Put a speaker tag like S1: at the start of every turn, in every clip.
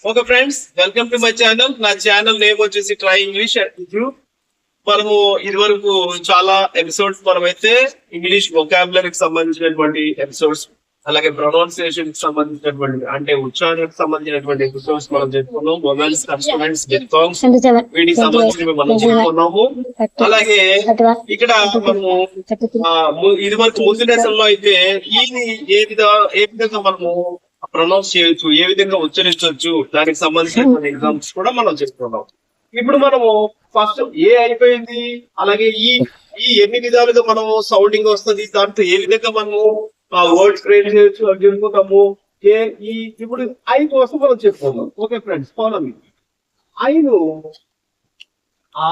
S1: Okay friends, welcome to my channel. నా channel name వచ్చేసి try English మనము ఇది వరకు చాలా ఎపిసోడ్స్ మనమైతే ఇంగ్లీష్ వొకాబులరీకి సంబంధించినటువంటి ఎపిసోడ్స్, అలాగే ప్రొనౌన్సియేషన్ కి సంబంధించినటువంటి అంటే ఉచ్చారణకు సంబంధించినటువంటి ఎపిసోడ్స్ మనం చెప్పుకున్నాం. మొబైల్స్, కన్స్ట్రుమెంట్స్, సాంగ్స్ వీటికి సంబంధించినవి మనం చెప్పుకున్నాము. అలాగే ఇక్కడ మనము ఇది వరకు ముందు లెసన్ లో అయితే ఏ విధంగా మనము ప్రొనౌన్స్ చేయొచ్చు, ఏ విధంగా ఉచ్చరించవచ్చు, దానికి సంబంధించిన ఎగ్జామ్స్ కూడా మనం చేసుకున్నాం. ఇప్పుడు మనము ఫస్ట్ ఏ అయిపోయింది, అలాగే ఈ ఎన్ని విధాలుగా మనము సౌండింగ్ వస్తుంది, దాంతో ఏ విధంగా మనము వర్డ్ క్రియేట్ చేయొచ్చు అని చెప్పుకుంటాము. ఇప్పుడు ఐ కోసం మనం చెప్పుకుందాం. Okay friends, follow me. ఐను ఆ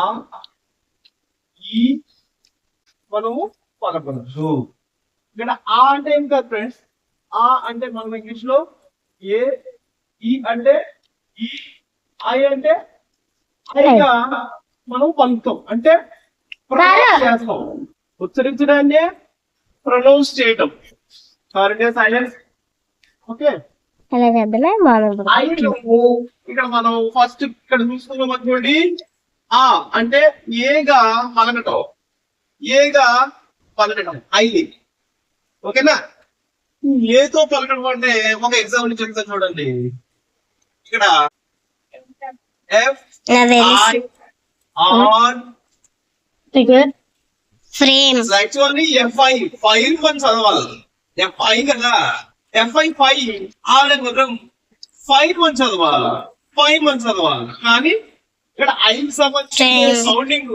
S1: ఈ మనము పలకవచ్చు. ఇక్కడ ఆ అంటే ఏం కాదు ఫ్రెండ్స్, ఆ అంటే మనం ఇంగ్లీష్ లో ఏ, ఈ అంటే ఈ, ఐ అంటే ఐగా మనం పలుకుతాం, అంటే చేస్తాం. ఉచ్చరించడాన్ని ప్రొనౌన్స్ చేయటం. సైలెన్స్. ఓకే, ఇక్కడ మనం ఫస్ట్ ఇక్కడ చూసుకున్నాం అనుకోండి. ఆ అంటే ఏగా పలకటం, ఏగా పలకటం ఐ. ఓకేనా? ఏతో పలకడం అంటే ఒక ఎగ్జాంపుల్ చెప్తాను చూడండి. ఇక్కడ యాక్చువల్లీ ఎఫ్ఐ ఫైవ్ అని చదవాలి. ఎఫ్ఐ కదా, ఎఫ్ఐ ఫైవ్ ఆడగం 5 అని చదవాలి, 5 అని చదవాలి. కానీ ఇక్కడ ఐకి సంబంధించిన సౌండింగ్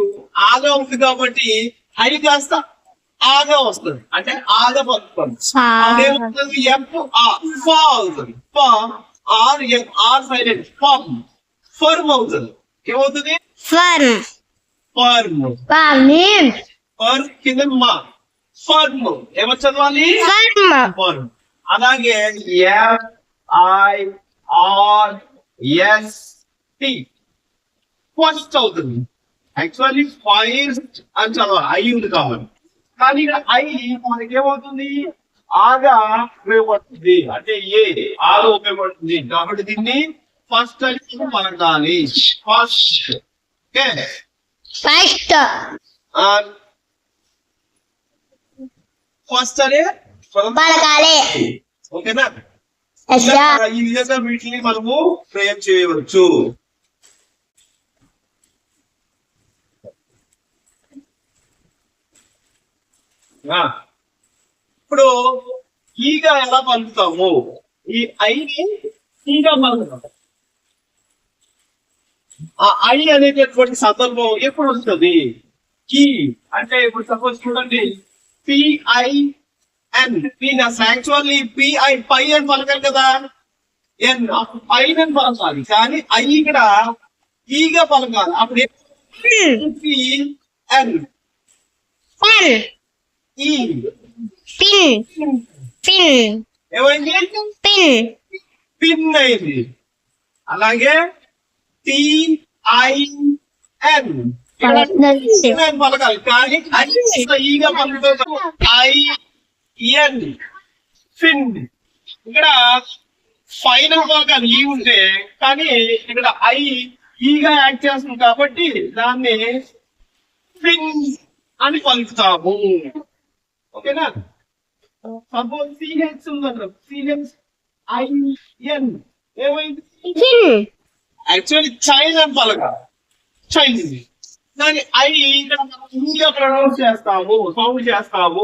S1: ఆగా ఉంది కాబట్టి ఐ కాస్త ఆగా వస్తుంది, అంటే ఆగా పలుకుతుంది. అదేమవుతుంది? ఎఫ్ ఫా అవుతుంది. ఆర్ సైలెంట్, ఫర్మ్, ఫర్మ్ అవుతుంది. ఏమవుతుంది? ఫర్మ్, ఫర్ కింద మా, ఫర్మ్. ఏమో చదవాలి? ఫర్మ్. అలాగే F I R S T first అవుతుంది. యాక్చువల్లీ ఫైర్ అని చదవాలి, ఐ ఉంది కాబట్టి. కానీ ఇక్కడ ఐ మనకి ఏమవుతుంది? ఆగా ఉపయోగపడుతుంది, అంటే ఏ ఆగా ఉపయోగపడుతుంది కాబట్టి దీన్ని ఫస్ట్ అని పలకాలి. ఫస్ట్. ఓకే, ఫస్ట్ ఫస్ట్ అనే పలకాలి. ఓకేనా? ఈ విధంగా వీటిని మనము ప్రయోగం చేయవచ్చు. ఇప్పుడు ఈగా ఎలా పలుకుతాము? ఈ ఐని ఈగా పలుకుతాం. ఆ ఐ అనేటటువంటి సందర్భం ఎప్పుడు వస్తుంది? ఈ అంటే ఇప్పుడు సపోజ్ చూడండి, పిఐఎన్, యాక్చువల్లీ పిఐ పై అని పలకాలి కదా, ఎన్ పై అని పలకాలి. కానీ ఐ ఇక్కడ ఈగా పలకాలి. అప్పుడు ఎన్ ఏమైంది? పిన్ అయింది. అలాగే టిఐఎన్ పలకాలి, కానీ ఈగా పలుకుతుంది. ఐఎన్ ఫిన్. ఇక్కడ ఫైనల్ పలకాలి ఈ ఉంటే, కానీ ఇక్కడ ఐ ఈగా యాక్ట్ చేస్తుంది కాబట్టి దాన్ని ఫిన్ అని పలుకుతాము. ఓకేనా? సపోజ్ సిహెచ్ ఉందన్న, సిహెచ్ ఐఎన్ ఏమైంది? యాక్చువల్లీ చైన్ అని పలకాలి, చైన్. దాని ఐ ఇక్కడ మనం ప్రొనౌన్స్ చేస్తాము, సౌండ్ చేస్తాము.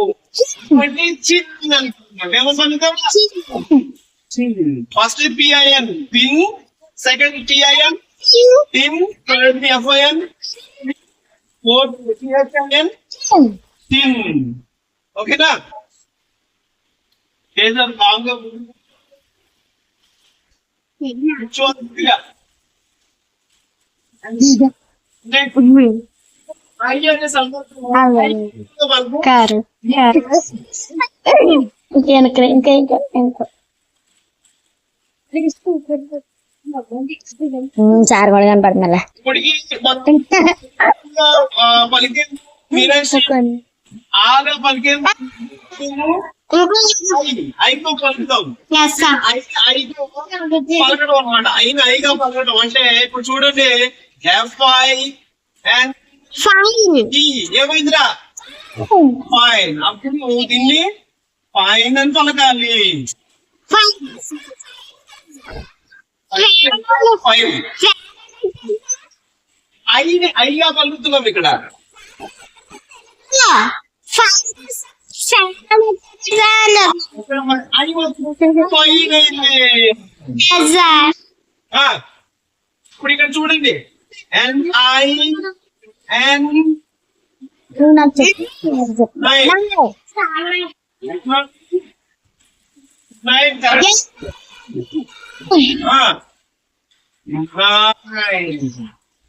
S1: చిన్ అనుకుంటున్నాం. ఏమనుకుంటాం? First P I N pin, second T I N tin, third F I N, fourth C H I N tin. ఓకేనా? బాగా
S2: సార్ కూడా కనపడుతుందా?
S1: పలికే ఆగా పలికే ఐతో పలుకుతాం.
S3: Yes, sir.
S1: ఐతో పలకడం అనమాట. ఐగా పలకడం అంటే ఇప్పుడు చూడండి FIN
S3: Fine.
S1: ఏమైందిరా ఫైన్. అప్పుడు దీన్ని ఫైన్ అని పలకాలి.
S3: Fine.
S1: ఫైన్ ఐగా పలుకుతున్నాం ఇక్కడ.
S3: Yeah. Fine.
S1: ఐ వస్తుంది, ఫైన్ అయింది.
S3: Yes, sir.
S1: ఇప్పుడు ఇక్కడ చూడండి NIN
S2: నువ్వు నాకు చెప్పు.
S1: Nine nine
S3: Yes.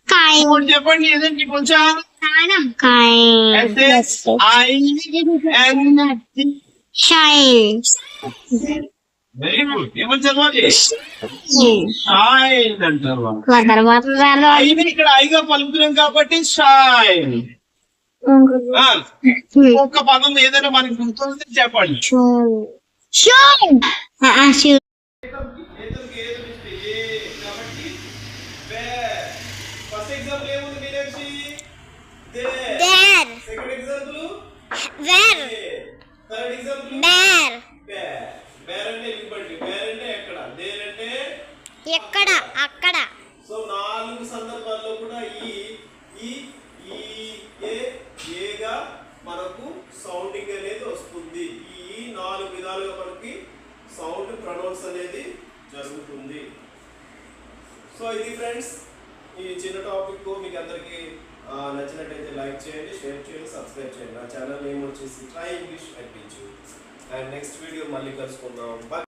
S3: Kind.
S1: చెప్పండి ఏదండి కొంచెం
S3: Kind.
S1: SIN.
S3: Shine.
S1: Very good. ఏమని చదవాలి? షైన్ అంటారు వాళ్ళు. ఐని ఇక్కడ ఐగా పలుకుతున్నాం కాబట్టి షైన్. ఒక్క పదం ఏదైనా మనకి గుర్తొస్తే చెప్పండి.
S3: Shine. Shoe.
S1: ఫస్ట్ ఎగ్జాంపుల్ ఏముంది Meenakshi?
S3: There.
S1: Second example
S3: Where.
S1: Third example
S3: There.
S1: Bear అంటే ఇవ్వండి. బేర్ అంటే ఎక్కడ, దేర్ అంటే
S3: ఎక్కడ అక్కడ.
S1: సో 4 సందర్భాల్లో కూడా ఏగా మనకు సౌండింగ్ అనేది వస్తుంది. ఈ 4 విధాలుగా మనకి సౌండ్ ప్రొనౌన్స్ అనేది జరుగుతుంది. సో ఇది ఫ్రెండ్స్, ఈ చిన్న టాపిక్ మీకు అందరికీ నచ్చినట్టయితే లైక్ చేయండి, షేర్ చేయండి, సబ్స్క్రైబ్ చేయండి. నా ఛానల్ నేమ్ వచ్చేసి try English at teach. And next video మళ్ళీ కలుసుకుందాం.